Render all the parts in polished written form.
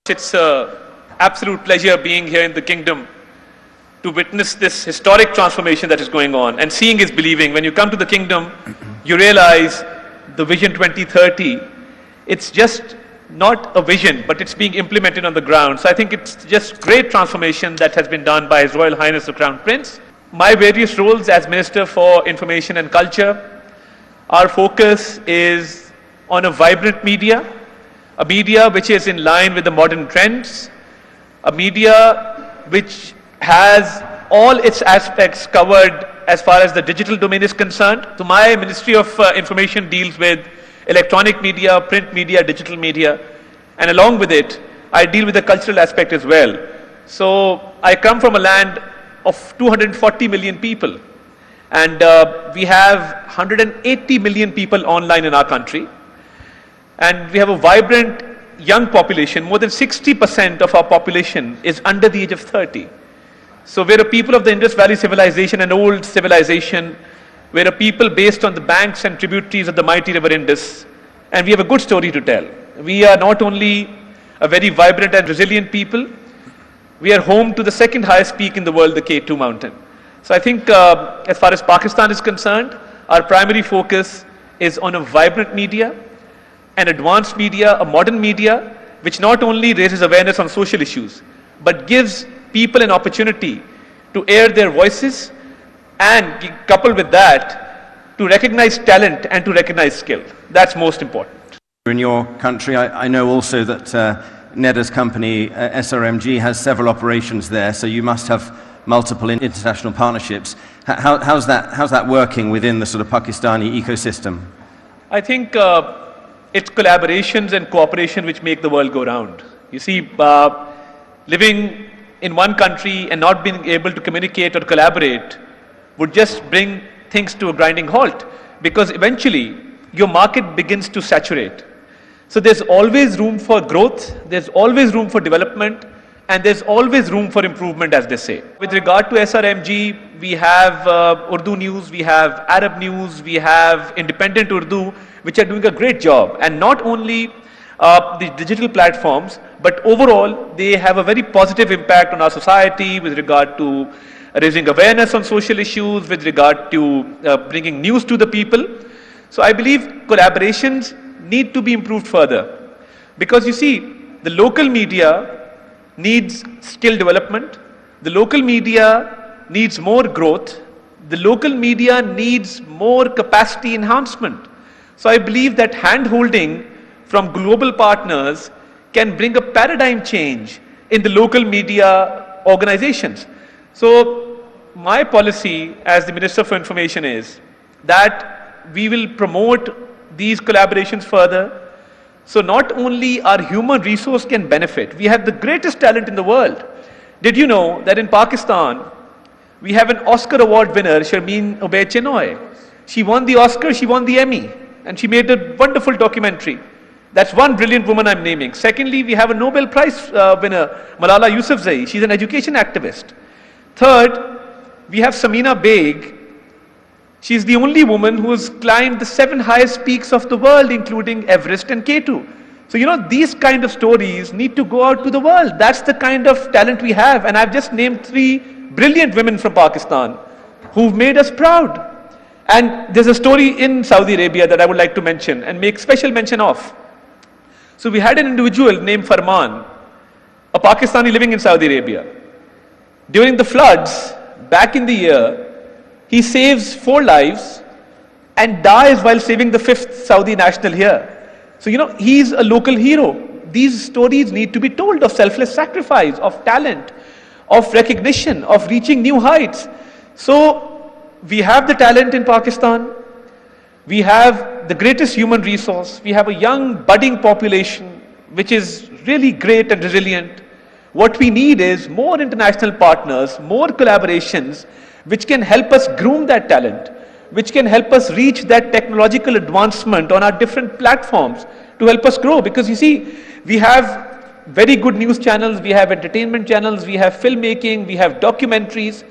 It's an absolute pleasure being here in the kingdom to witness this historic transformation that is going on. And seeing is believing. When you come to the kingdom, you realize the Vision 2030, it's just not a vision, but it's being implemented on the ground. So I think it's just great transformation that has been done by His Royal Highness the Crown Prince. My various roles as Minister for Information and Culture, our focus is on a vibrant media, a media which is in line with the modern trends, a media which has all its aspects covered as far as the digital domain is concerned. So my Ministry of Information deals with electronic media, print media, digital media, and along with it, I deal with the cultural aspect as well. So I come from a land of 240 million people, and we have 180 million people online in our country. And we have a vibrant young population. More than 60% of our population is under the age of 30. So we're a people of the Indus Valley civilization, an old civilization. We're a people based on the banks and tributaries of the mighty river Indus. And we have a good story to tell. We are not only a very vibrant and resilient people, we are home to the second highest peak in the world, the K2 mountain. So I think as far as Pakistan is concerned, our primary focus is on a vibrant media, an advanced media, a modern media, which not only raises awareness on social issues, but gives people an opportunity to air their voices and coupled with that, to recognize talent and to recognize skill. That's most important. In your country, I know also that Neda's company, SRMG, has several operations there, so you must have multiple international partnerships. How's that working within the sort of Pakistani ecosystem? I think it's collaborations and cooperation which make the world go round. You see, living in one country and not being able to communicate or collaborate would just bring things to a grinding halt, because eventually your market begins to saturate. So there's always room for growth, there's always room for development, and there's always room for improvement, as they say. With regard to SRMG, we have Urdu news, we have Arab news, we have independent Urdu, which are doing a great job. And not only the digital platforms, but overall, they have a very positive impact on our society with regard to raising awareness on social issues, with regard to bringing news to the people. So I believe collaborations need to be improved further. Because you see, the local media needs skill development, the local media needs more growth, the local media needs more capacity enhancement. So I believe that hand-holding from global partners can bring a paradigm change in the local media organizations. So my policy as the Minister for Information is that we will promote these collaborations further. So not only our human resource can benefit, we have the greatest talent in the world. Did you know that in Pakistan, we have an Oscar Award winner, Sharmeen Obaid-Chinoy. She won the Oscar, she won the Emmy, and she made a wonderful documentary. That's one brilliant woman I'm naming. Secondly, we have a Nobel Prize winner, Malala Yousafzai. She's an education activist. Third, we have Samina Baig. She's the only woman who has climbed the 7 highest peaks of the world, including Everest and K2. So, you know, these kind of stories need to go out to the world. That's the kind of talent we have. And I've just named 3 brilliant women from Pakistan who've made us proud. And there's a story in Saudi Arabia that I would like to mention and make special mention of. So we had an individual named Farman, a Pakistani living in Saudi Arabia. During the floods, back in the year, he saves 4 lives and dies while saving the 5th Saudi national here. So, you know, he's a local hero. These stories need to be told of selfless sacrifice, of talent, of recognition, of reaching new heights. So, we have the talent in Pakistan. We have the greatest human resource. We have a young, budding population, which is really great and resilient. What we need is more international partners, more collaborations, which can help us groom that talent, which can help us reach that technological advancement on our different platforms to help us grow. Because you see, we have very good news channels, we have entertainment channels, we have filmmaking, we have documentaries,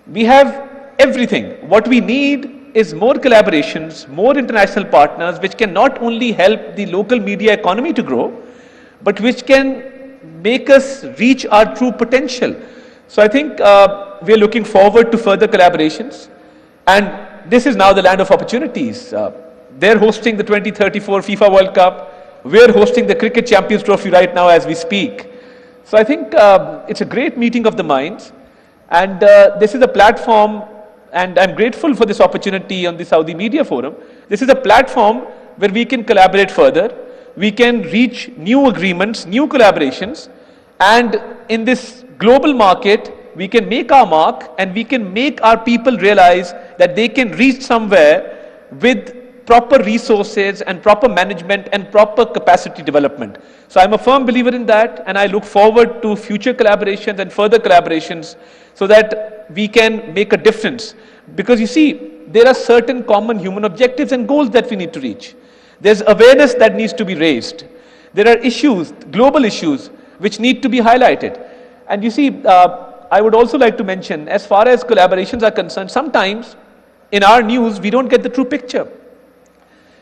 we have everything. What we need is more collaborations, more international partners, which can not only help the local media economy to grow, but which can make us reach our true potential. So I think we are looking forward to further collaborations, and this is now the land of opportunities. They're hosting the 2034 FIFA World Cup. We're hosting the Cricket Champions Trophy right now as we speak. So I think it's a great meeting of the minds, and this is a platform, and I'm grateful for this opportunity on the Saudi Media Forum. This is a platform where we can collaborate further, we can reach new agreements, new collaborations, and in this global market, we can make our mark, and we can make our people realize that they can reach somewhere with proper resources and proper management and proper capacity development. So I'm a firm believer in that, and I look forward to future collaborations and further collaborations so that we can make a difference. Because you see, there are certain common human objectives and goals that we need to reach. There's awareness that needs to be raised. There are issues, global issues, which need to be highlighted. And you see, I would also like to mention, as far as collaborations are concerned, sometimes in our news, we don't get the true picture.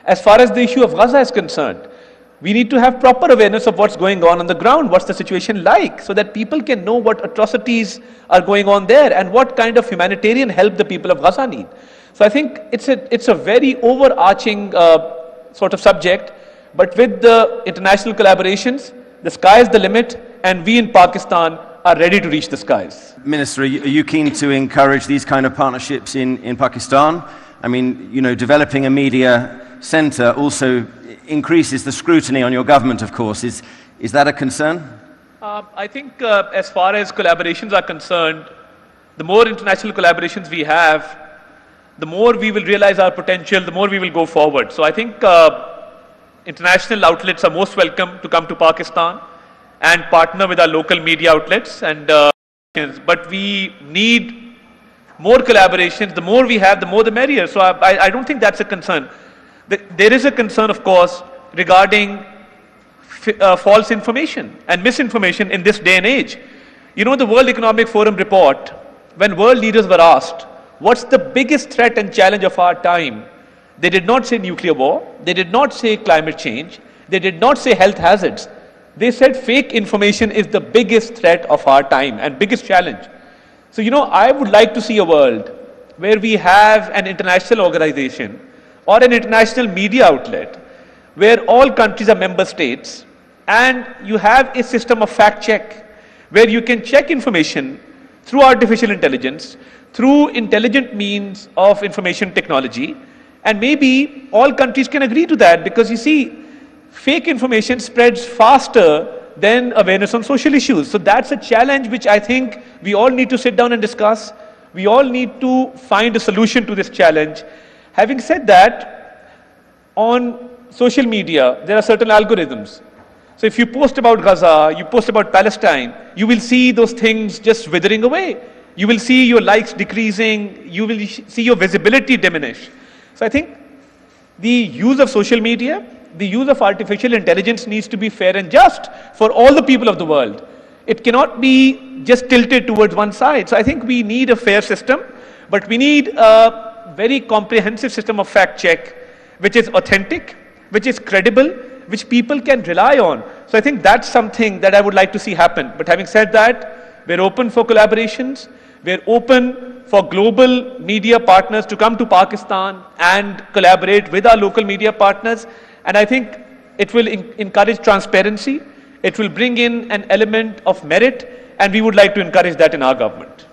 As far as the issue of Gaza is concerned, we need to have proper awareness of what's going on the ground, what's the situation like, so that people can know what atrocities are going on there and what kind of humanitarian help the people of Gaza need. So I think it's a very overarching sort of subject, but with the international collaborations, the sky is the limit, and we in Pakistan are ready to reach the skies. Minister, are you keen to encourage these kind of partnerships in Pakistan? I mean, you know, developing a media centre also increases the scrutiny on your government, of course. Is that a concern? I think as far as collaborations are concerned, the more international collaborations we have, the more we will realize our potential, the more we will go forward. So I think international outlets are most welcome to come to Pakistan and partner with our local media outlets. And but we need more collaborations. The more we have, the more the merrier. So I don't think that's a concern. There is a concern, of course, regarding false information and misinformation in this day and age. You know, the World Economic Forum report, when world leaders were asked, what's the biggest threat and challenge of our time? They did not say nuclear war. They did not say climate change. They did not say health hazards. They said fake information is the biggest threat of our time and biggest challenge. So, you know, I would like to see a world where we have an international organization or an international media outlet where all countries are member states, and you have a system of fact check where you can check information through artificial intelligence, through intelligent means of information technology, and maybe all countries can agree to that, because you see, fake information spreads faster than awareness on social issues. So that's a challenge which I think we all need to sit down and discuss. We all need to find a solution to this challenge. Having said that, on social media, there are certain algorithms. So if you post about Gaza, you post about Palestine, you will see those things just withering away. You will see your likes decreasing, you will see your visibility diminish. So I think the use of social media, the use of artificial intelligence needs to be fair and just for all the people of the world. It cannot be just tilted towards one side. So I think we need a fair system, but we need a very comprehensive system of fact check, which is authentic, which is credible, which people can rely on. So I think that's something that I would like to see happen. But having said that, we're open for collaborations. We're open for global media partners to come to Pakistan and collaborate with our local media partners. And I think it will encourage transparency. It will bring in an element of merit, and we would like to encourage that in our government.